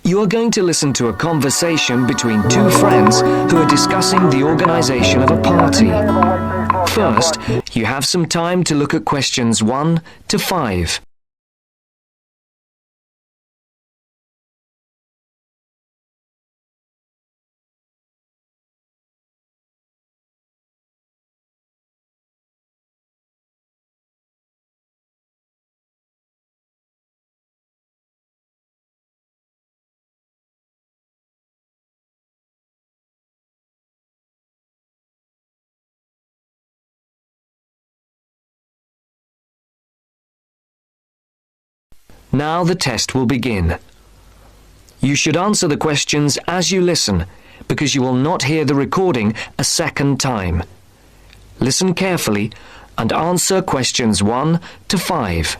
You are going to listen to a conversation between two friends who are discussing the organisation of a party. First, you have some time to look at questions 1 to 5. Now the test will begin. You should answer the questions as you listen, because you will not hear the recording a second time. Listen carefully and answer questions 1 to 5.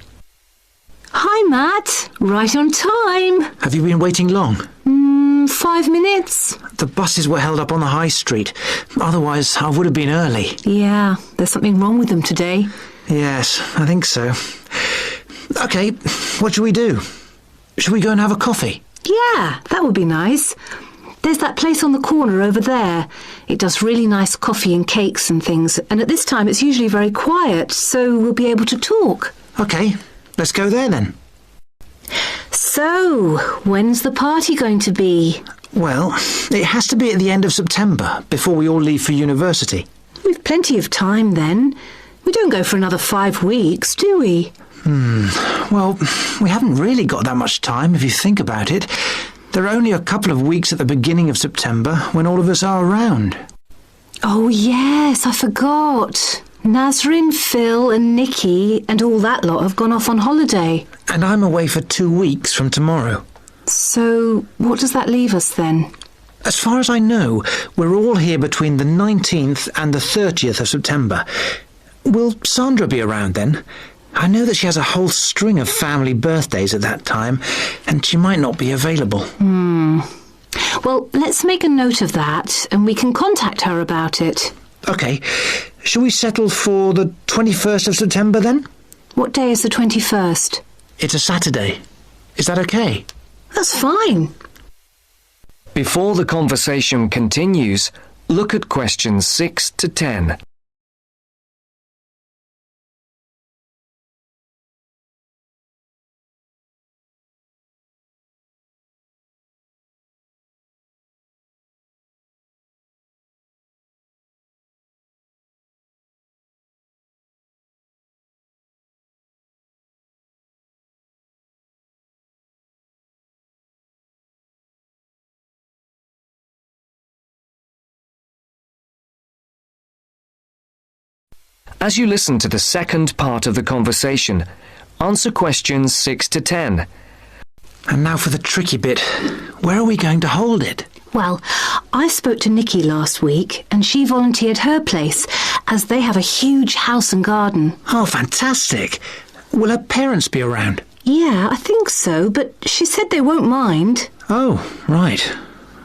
Hi, Matt. Right on time. Have you been waiting long? 5 minutes. The buses were held up on the high street. Otherwise, I would have been early. Yeah, there's something wrong with them today. Yes, I think so. OK, what shall we do? Shall we go and have a coffee? Yeah, that would be nice. There's that place on the corner over there. It does really nice coffee and cakes and things, and at this time it's usually very quiet, so we'll be able to talk. OK, let's go there then. So, when's the party going to be? Well, it has to be at the end of September, before we all leave for university. We've plenty of time then. We don't go for another 5 weeks, do we? Well, we haven't really got that much time, if you think about it. There are only a couple of weeks at the beginning of September when all of us are around. Oh, yes, I forgot. Nazrin, Phil and Nikki and all that lot have gone off on holiday. And I'm away for 2 weeks from tomorrow. So, what does that leave us then? As far as I know, we're all here between the 19th and the 30th of September. Will Sandra be around then? I know that she has a whole string of family birthdays at that time, and she might not be available. Well, let's make a note of that, and we can contact her about it. OK. Shall we settle for the 21st of September then? What day is the 21st? It's a Saturday. Is that OK? That's fine. Before the conversation continues, look at questions 6 to 10. As you listen to the second part of the conversation, answer questions 6 to 10. And now for the tricky bit. Where are we going to hold it? Well, I spoke to Nikki last week, and she volunteered her place, as they have a huge house and garden. Oh, fantastic. Will her parents be around? Yeah, I think so, but she said they won't mind. Oh, right.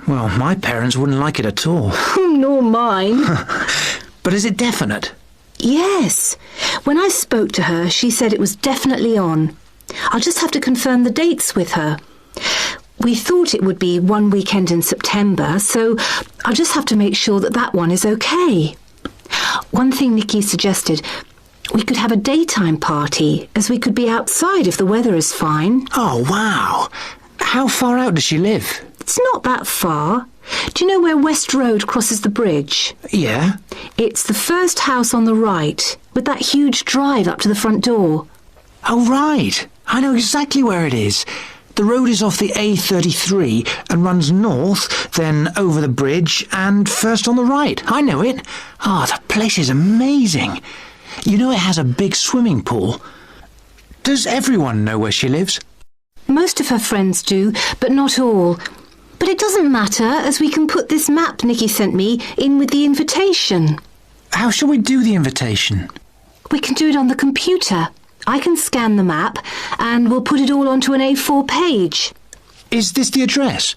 Well, my parents wouldn't like it at all. Nor mine. But is it definite? Yes. When I spoke to her, she said it was definitely on. I'll just have to confirm the dates with her. We thought it would be one weekend in September, so I'll just have to make sure that that one is okay. One thing Nikki suggested, we could have a daytime party, as we could be outside if the weather is fine. Oh, wow. How far out does she live? It's not that far. Do you know where West Road crosses the bridge? Yeah. It's the first house on the right, with that huge drive up to the front door. Oh, right. I know exactly where it is. The road is off the A33 and runs north, then over the bridge and first on the right. I know it. Oh, the place is amazing. You know it has a big swimming pool. Does everyone know where she lives? Most of her friends do, but not all. But it doesn't matter, as we can put this map Nikki sent me in with the invitation. How shall we do the invitation? We can do it on the computer. I can scan the map, and we'll put it all onto an A4 page. Is this the address?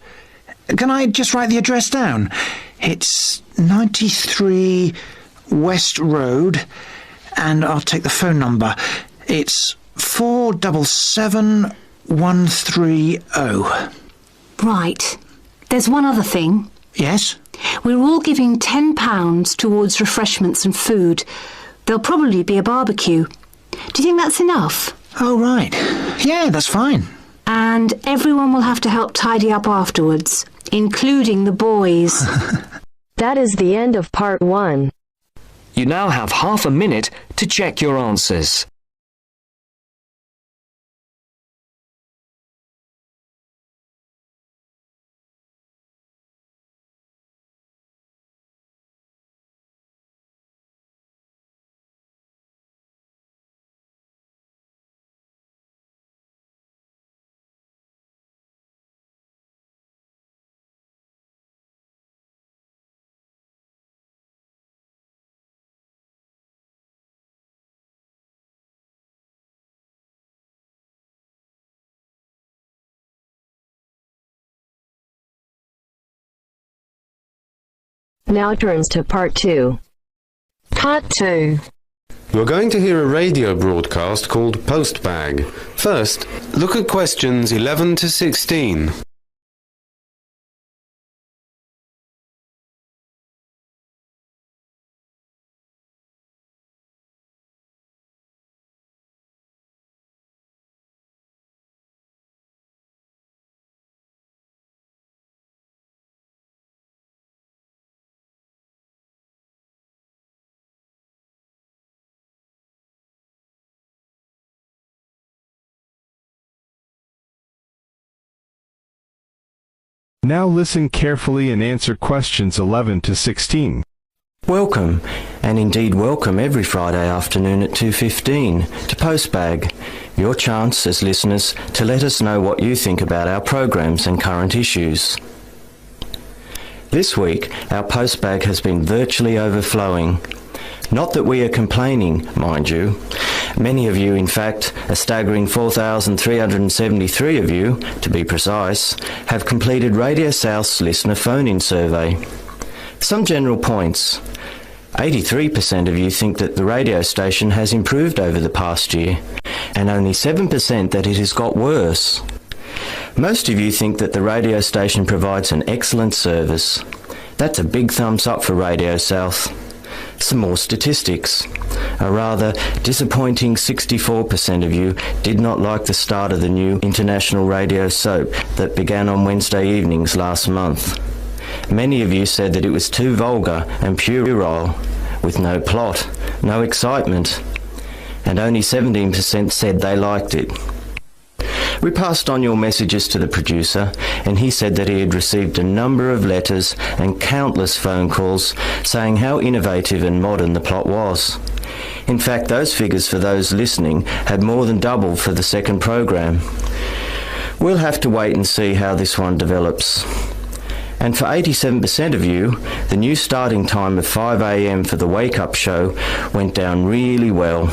Can I just write the address down? It's 93 West Road, and I'll take the phone number. It's 477130. Right. There's one other thing. Yes? We're all giving £10 towards refreshments and food. There'll probably be a barbecue. Do you think that's enough? Oh, right. Yeah, that's fine. And everyone will have to help tidy up afterwards, including the boys. That is the end of part 1. You now have half a minute to check your answers. Now turns to part 2. Part 2. You're going to hear a radio broadcast called Postbag. First, look at questions 11 to 16. Now listen carefully and answer questions 11 to 16. Welcome, and indeed welcome every Friday afternoon at 2:15 to Postbag, your chance as listeners to let us know what you think about our programs and current issues. This week, our Postbag has been virtually overflowing. Not that we are complaining, mind you. Many of you, in fact, a staggering 4,373 of you, to be precise, have completed Radio South's listener phone-in survey. Some general points. 83% of you think that the radio station has improved over the past year, and only 7% that it has got worse. Most of you think that the radio station provides an excellent service. That's a big thumbs up for Radio South. Some more statistics. A rather disappointing 64% of you did not like the start of the new international radio soap that began on Wednesday evenings last month. Many of you said that it was too vulgar and puerile, with no plot, no excitement, and only 17% said they liked it. We passed on your messages to the producer, and he said that he had received a number of letters and countless phone calls saying how innovative and modern the plot was. In fact, those figures for those listening had more than doubled for the second program. We'll have to wait and see how this one develops. And for 87% of you, the new starting time of 5 a.m. for the wake-up show went down really well.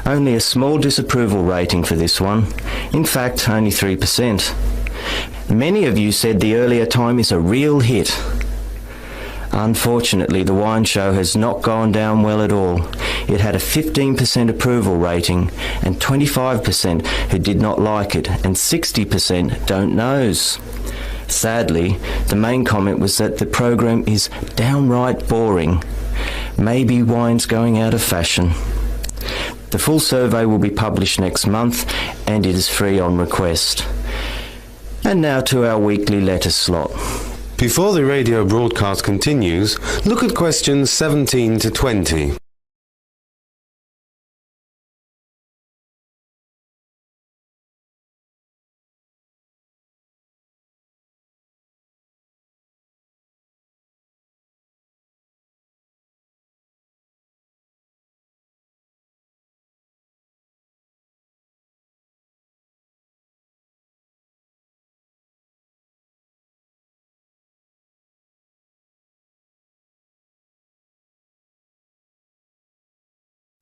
Only a small disapproval rating for this one. In fact, only 3%. Many of you said the earlier time is a real hit. Unfortunately, the wine show has not gone down well at all. It had a 15% approval rating and 25% who did not like it and 60% don't knows. Sadly, the main comment was that the program is downright boring. Maybe wine's going out of fashion. The full survey will be published next month and it is free on request. And now to our weekly letter slot. Before the radio broadcast continues, look at questions 17 to 20.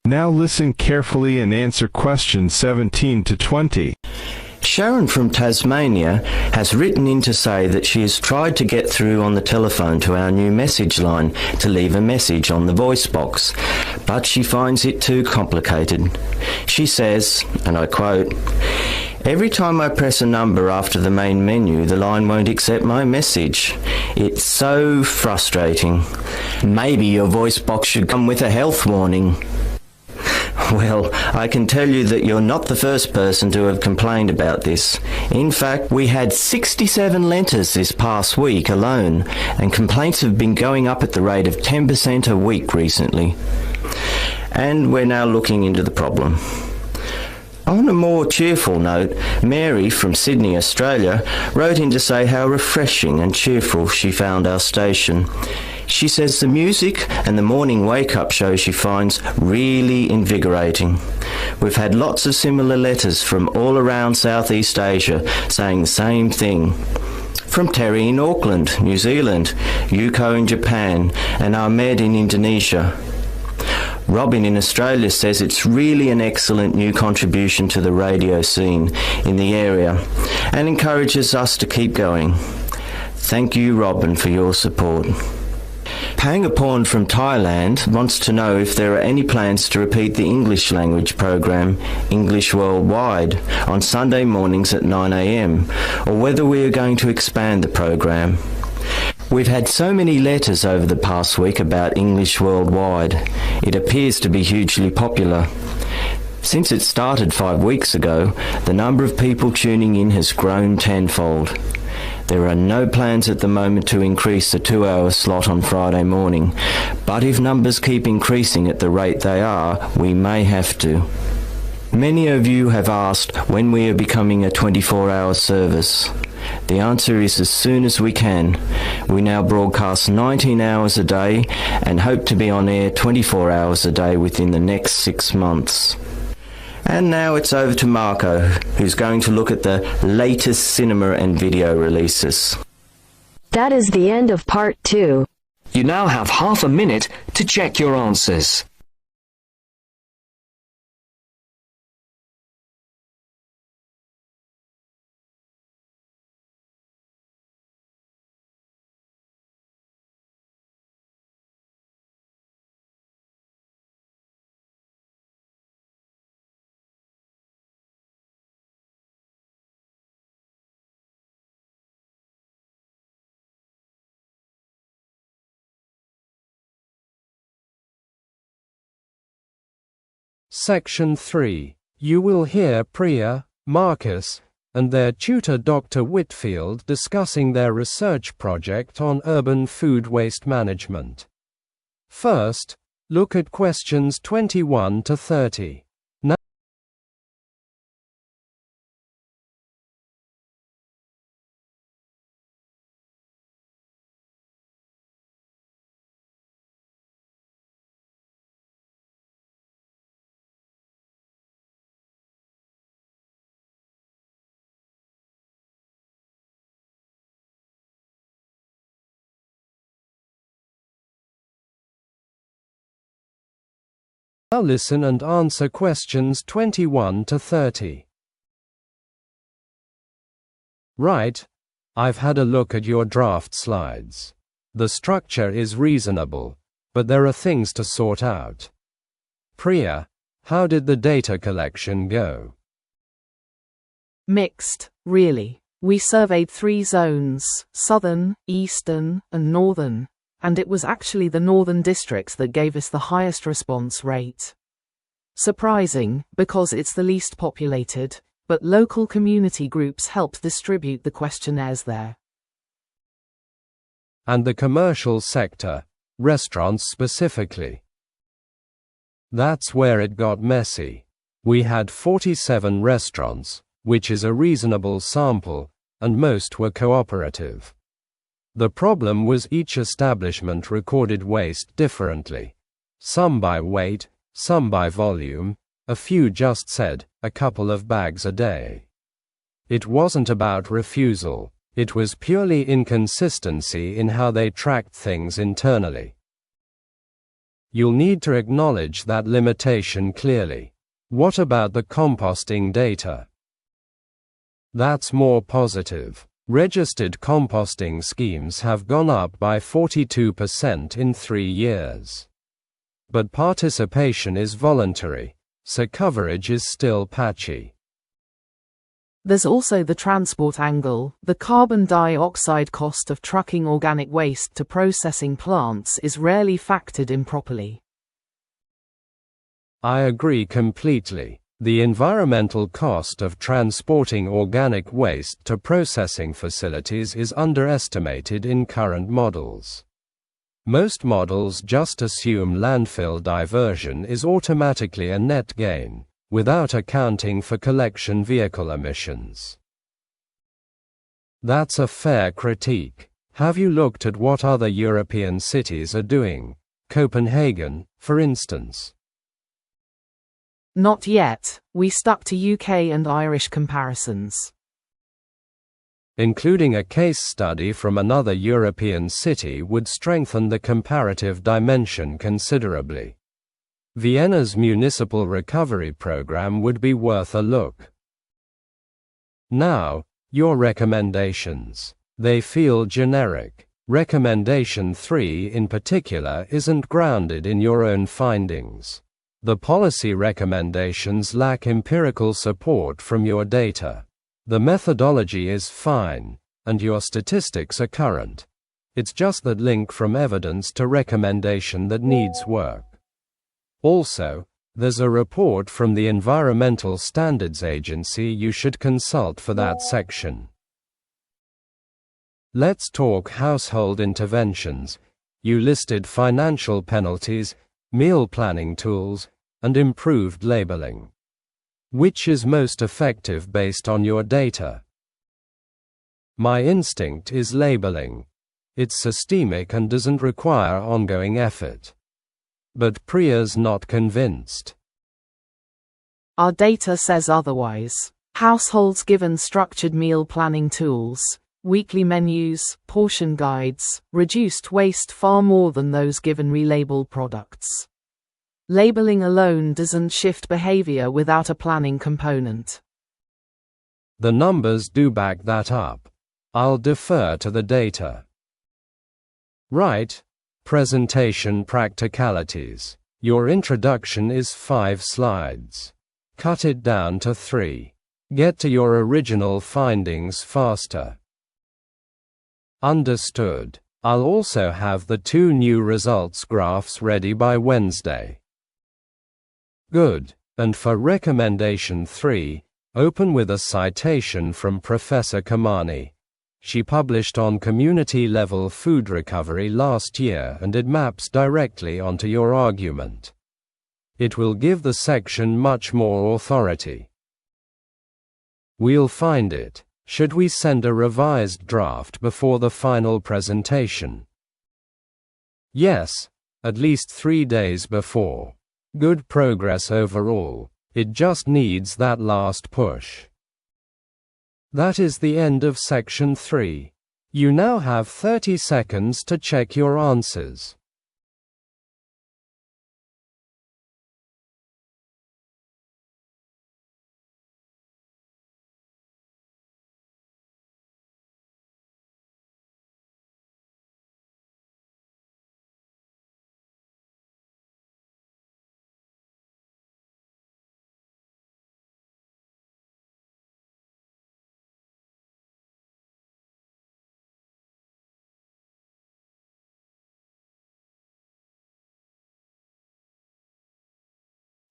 Now listen carefully and answer questions 17 to 20. Sharon from Tasmania has written in to say that she has tried to get through on the telephone to our new message line to leave a message on the voice box, but she finds it too complicated. She says, and I quote, Every time I press a number after the main menu, the line won't accept my message. It's so frustrating. Maybe your voice box should come with a health warning. Well, I can tell you that you're not the first person to have complained about this. In fact, we had 67 letters this past week alone, and complaints have been going up at the rate of 10% a week recently. And we're now looking into the problem. On a more cheerful note, Mary from Sydney, Australia, wrote in to say how refreshing and cheerful she found our station. She says the music and the morning wake-up show she finds really invigorating. We've had lots of similar letters from all around Southeast Asia saying the same thing. From Terry in Auckland, New Zealand, Yuko in Japan, and Ahmed in Indonesia. Robin in Australia says it's really an excellent new contribution to the radio scene in the area and encourages us to keep going. Thank you, Robin, for your support. Pangaporn from Thailand wants to know if there are any plans to repeat the English language program, English Worldwide, on Sunday mornings at 9 a.m, or whether we are going to expand the program. We've had so many letters over the past week about English Worldwide. It appears to be hugely popular. Since it started 5 weeks ago, the number of people tuning in has grown tenfold. There are no plans at the moment to increase the 2-hour slot on Friday morning, but if numbers keep increasing at the rate they are, we may have to. Many of you have asked when we are becoming a 24-hour service. The answer is as soon as we can. We now broadcast 19 hours a day and hope to be on air 24 hours a day within the next 6 months. And now it's over to Marco, who's going to look at the latest cinema and video releases. That is the end of part 2. You now have half a minute to check your answers. Section 3. You will hear Priya, Marcus, and their tutor Dr. Whitfield discussing their research project on urban food waste management. First, look at questions 21 to 30. Now listen and answer questions 21 to 30. Right. I've had a look at your draft slides. The structure is reasonable, but there are things to sort out. Priya, how did the data collection go? Mixed, really. We surveyed 3 zones, southern, eastern, and northern, and it was actually the northern districts that gave us the highest response rate. Surprising, because it's the least populated, but local community groups helped distribute the questionnaires there. And the commercial sector, restaurants specifically. That's where it got messy. We had 47 restaurants, which is a reasonable sample, and most were cooperative. The problem was each establishment recorded waste differently. Some by weight, some by volume, a few just said, a couple of bags a day. It wasn't about refusal, it was purely inconsistency in how they tracked things internally. You'll need to acknowledge that limitation clearly. What about the composting data? That's more positive. Registered composting schemes have gone up by 42% in 3 years. But participation is voluntary, so coverage is still patchy. There's also the transport angle. The carbon dioxide cost of trucking organic waste to processing plants is rarely factored in properly. I agree completely. The environmental cost of transporting organic waste to processing facilities is underestimated in current models. Most models just assume landfill diversion is automatically a net gain, without accounting for collection vehicle emissions. That's a fair critique. Have you looked at what other European cities are doing? Copenhagen, for instance. Not yet. We stuck to UK and Irish comparisons. Including a case study from another European city would strengthen the comparative dimension considerably. Vienna's municipal recovery program would be worth a look. Now, your recommendations. They feel generic. Recommendation 3 in particular isn't grounded in your own findings. The policy recommendations lack empirical support from your data. The methodology is fine, and your statistics are current. It's just that link from evidence to recommendation that needs work. Also, there's a report from the Environmental Standards Agency you should consult for that section. Let's talk household interventions. You listed financial penalties, meal planning tools, and improved labeling. Which is most effective based on your data? My instinct is labeling. It's systemic and doesn't require ongoing effort. But Priya's not convinced. Our data says otherwise. Households given structured meal planning tools, weekly menus, portion guides, reduced waste far more than those given relabeled products. Labeling alone doesn't shift behavior without a planning component. The numbers do back that up. I'll defer to the data. Right. Presentation practicalities. Your introduction is 5 slides. Cut it down to 3. Get to your original findings faster. Understood. I'll also have the 2 new results graphs ready by Wednesday. Good. And for recommendation 3, open with a citation from Professor Kamani. She published on community-level food recovery last year and it maps directly onto your argument. It will give the section much more authority. We'll find it. Should we send a revised draft before the final presentation? Yes, at least 3 days before. Good progress overall. It just needs that last push. That is the end of section 3. You now have 30 seconds to check your answers.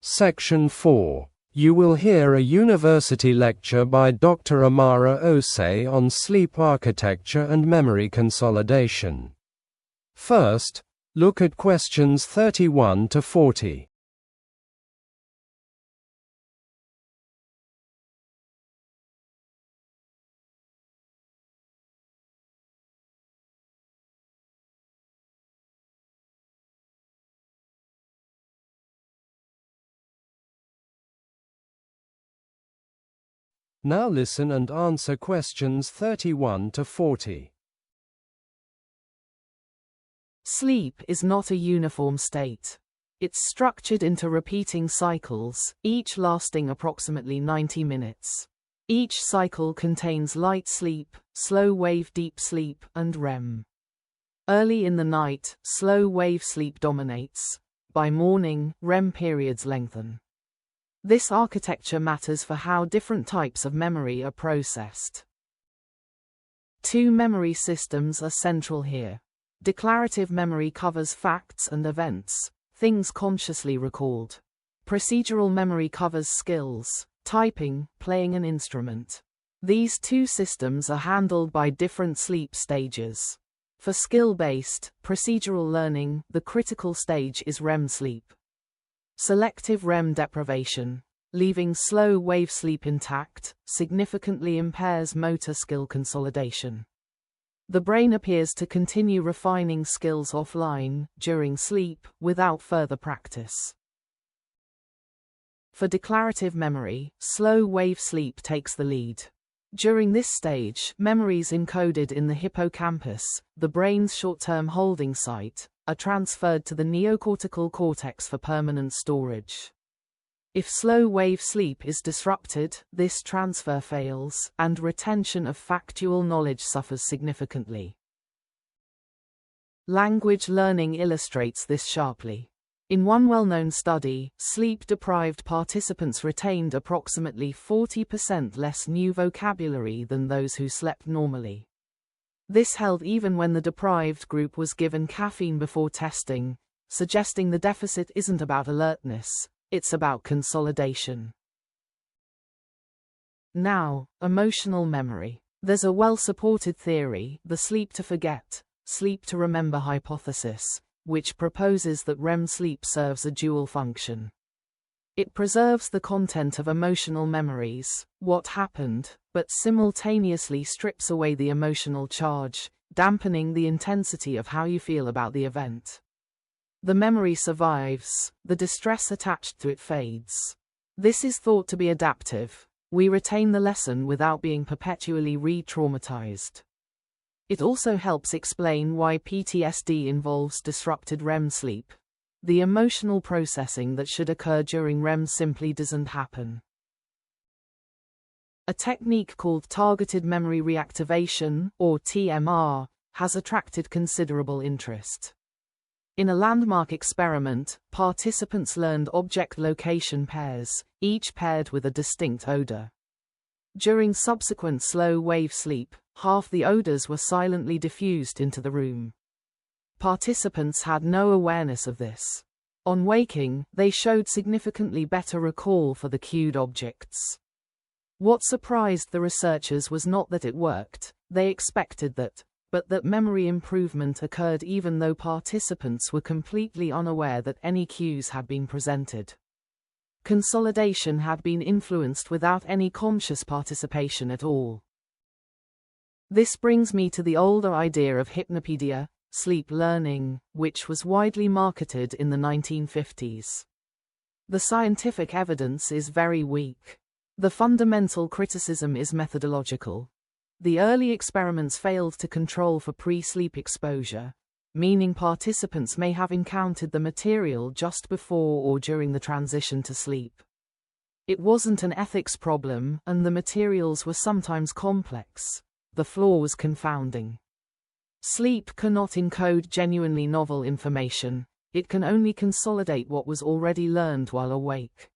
Section 4. You will hear a university lecture by Dr. Amara Osei on sleep architecture and memory consolidation. First, look at questions 31 to 40. Now listen and answer questions 31 to 40. Sleep is not a uniform state. It's structured into repeating cycles, each lasting approximately 90 minutes. Each cycle contains light sleep, slow wave deep sleep, and REM. Early in the night, slow wave sleep dominates. By morning, REM periods lengthen. This architecture matters for how different types of memory are processed. Two memory systems are central here. Declarative memory covers facts and events, things consciously recalled. Procedural memory covers skills, typing, playing an instrument. These two systems are handled by different sleep stages. For skill-based, procedural learning, the critical stage is REM sleep. Selective REM deprivation, leaving slow wave sleep intact, significantly impairs motor skill consolidation. The brain appears to continue refining skills offline, during sleep, without further practice. For declarative memory, slow wave sleep takes the lead. During this stage, memories encoded in the hippocampus, the brain's short-term holding site, are transferred to the neocortical cortex for permanent storage. If slow wave sleep is disrupted, this transfer fails, and retention of factual knowledge suffers significantly. Language learning illustrates this sharply. In one well-known study, sleep-deprived participants retained approximately 40% less new vocabulary than those who slept normally. This held even when the deprived group was given caffeine before testing, suggesting the deficit isn't about alertness, it's about consolidation. Now, emotional memory. There's a well-supported theory, the sleep to forget, sleep to remember hypothesis, which proposes that REM sleep serves a dual function. It preserves the content of emotional memories, what happened, but simultaneously strips away the emotional charge, dampening the intensity of how you feel about the event. The memory survives, the distress attached to it fades. This is thought to be adaptive. We retain the lesson without being perpetually re-traumatized. It also helps explain why PTSD involves disrupted REM sleep. The emotional processing that should occur during REM simply doesn't happen. A technique called targeted memory reactivation, or TMR, has attracted considerable interest. In a landmark experiment, participants learned object location pairs, each paired with a distinct odor. During subsequent slow-wave sleep, half the odors were silently diffused into the room. Participants had no awareness of this. On waking, they showed significantly better recall for the cued objects. What surprised the researchers was not that it worked, they expected that, but that memory improvement occurred even though participants were completely unaware that any cues had been presented. Consolidation had been influenced without any conscious participation at all. This brings me to the older idea of hypnopedia, sleep learning, which was widely marketed in the 1950s. The scientific evidence is very weak. The fundamental criticism is methodological. The early experiments failed to control for pre-sleep exposure, meaning participants may have encountered the material just before or during the transition to sleep. It wasn't an ethics problem, and the materials were sometimes complex. The flaw was confounding. Sleep cannot encode genuinely novel information, it can only consolidate what was already learned while awake.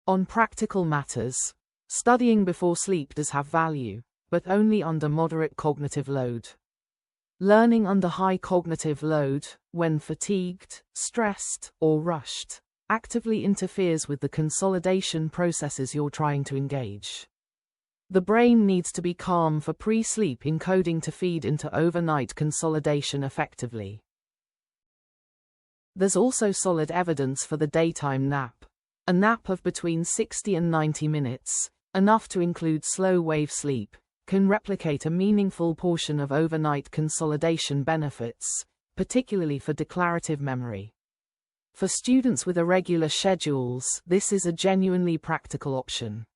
On practical matters, studying before sleep does have value, but only under moderate cognitive load. Learning under high cognitive load, when fatigued, stressed, or rushed, actively interferes with the consolidation processes you're trying to engage. The brain needs to be calm for pre-sleep encoding to feed into overnight consolidation effectively. There's also solid evidence for the daytime nap. A nap of between 60 and 90 minutes, enough to include slow-wave sleep, can replicate a meaningful portion of overnight consolidation benefits, particularly for declarative memory. For students with irregular schedules, this is a genuinely practical option.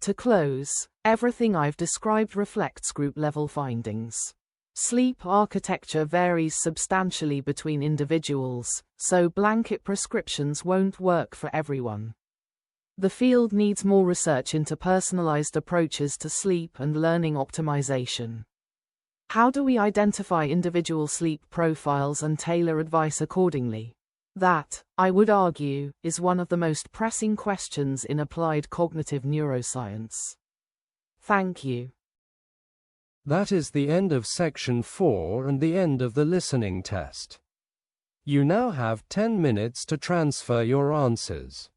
To close, everything I've described reflects group-level findings. Sleep architecture varies substantially between individuals, so blanket prescriptions won't work for everyone. The field needs more research into personalized approaches to sleep and learning optimization. How do we identify individual sleep profiles and tailor advice accordingly? That, I would argue, is one of the most pressing questions in applied cognitive neuroscience. Thank you. That is the end of section 4 and the end of the listening test. You now have 10 minutes to transfer your answers.